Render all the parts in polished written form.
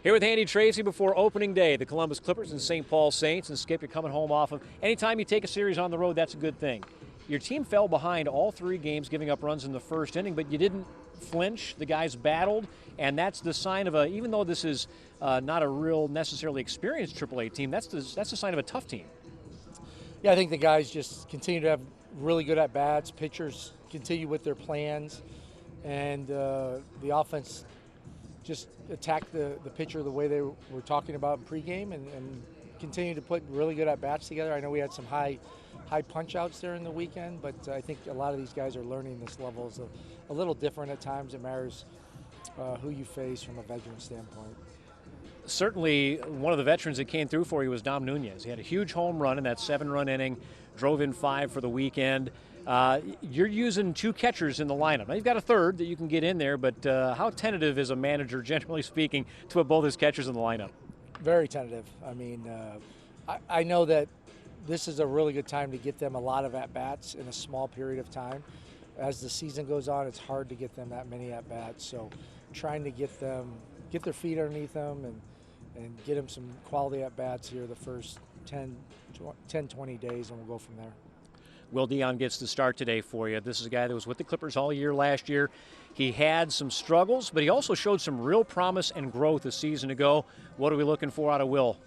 Here with Andy Tracy before opening day, the Columbus Clippers and St. Paul Saints. And Skip, you're coming home off of, anytime you take a series on the road, that's a good thing. Your team fell behind all three games, giving up runs in the first inning, but you didn't flinch. The guys battled, and that's the sign of even though this is not a real necessarily experienced AAA team, that's the sign of a tough team. Yeah, I think the guys just continue to have really good at-bats. Pitchers continue with their plans, and the offense just attack the pitcher the way they were talking about in pregame and continue to put really good at-bats together. I know we had some high punch-outs there in the weekend, but I think a lot of these guys are learning this level is a little different at times. It matters who you face from a veteran standpoint. Certainly one of the veterans that came through for you was Dom Nunez. He had a huge home run in that 7-run inning, drove in 5 for the weekend. You're using 2 catchers in the lineup. Now, you've got a third that you can get in there, but how tentative is a manager, generally speaking, to put both his catchers in the lineup? Very tentative. I mean, I know that this is a really good time to get them a lot of at-bats in a small period of time. As the season goes on, it's hard to get them that many at-bats, so trying to get their feet underneath them and get them some quality at-bats here the first 10, 20 days, and we'll go from there. Will Dion gets the start today for you. This is a guy that was with the Clippers all year last year. He had some struggles, but he also showed some real promise and growth a season ago. What are we looking for out of Will?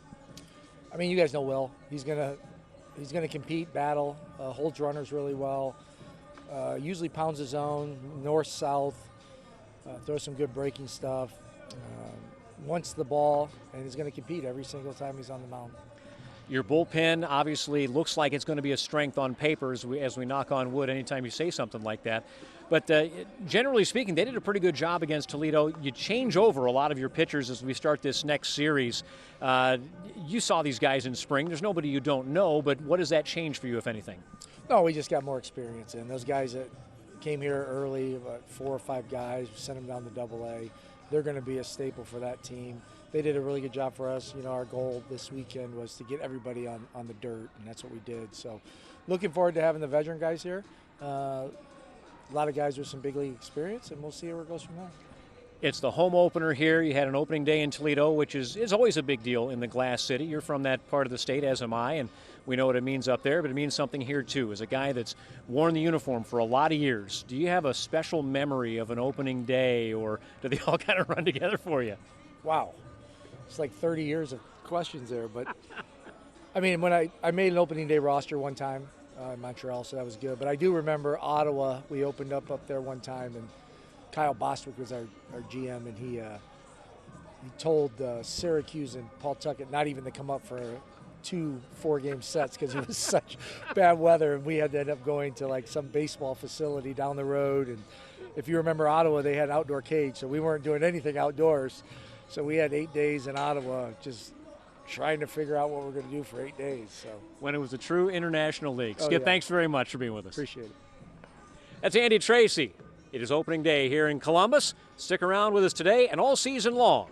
I mean, you guys know Will. He's gonna compete, battle, holds runners really well, usually pounds his zone, north-south, throws some good breaking stuff, wants the ball, and he's going to compete every single time he's on the mound. Your bullpen obviously looks like it's going to be a strength on paper as we knock on wood anytime you say something like that. But generally speaking, they did a pretty good job against Toledo. You change over a lot of your pitchers as we start this next series. You saw these guys in spring. There's nobody you don't know, but what does that change for you, if anything? No, we just got more experience in. Those guys that came here early, about 4 or 5 guys, sent them down to AA. They're going to be a staple for that team. They did a really good job for us. You know, our goal this weekend was to get everybody on the dirt, and that's what we did. So looking forward to having the veteran guys here. A lot of guys with some big league experience, and we'll see where it goes from there. It's the home opener here. You had an opening day in Toledo, which is always a big deal in the Glass City. You're from that part of the state, as am I, and we know what it means up there, but it means something here too. As a guy that's worn the uniform for a lot of years, do you have a special memory of an opening day, or do they all kind of run together for you? Wow. It's like 30 years of questions there, but I mean, when I made an opening day roster one time in Montreal, so that was good. But I do remember Ottawa. We opened up there one time, and Kyle Bostwick was our GM, and he told Syracuse and Paul Tuckett not even to come up for 2 4-game sets because it was such bad weather, and we had to end up going to like some baseball facility down the road. And if you remember Ottawa, they had an outdoor cage, so we weren't doing anything outdoors. So we had 8 days in Ottawa just trying to figure out what we're going to do for 8 days. So when it was a true international league. Oh, Skip, yeah. Thanks very much for being with us. Appreciate it. That's Andy Tracy. It is opening day here in Columbus. Stick around with us today and all season long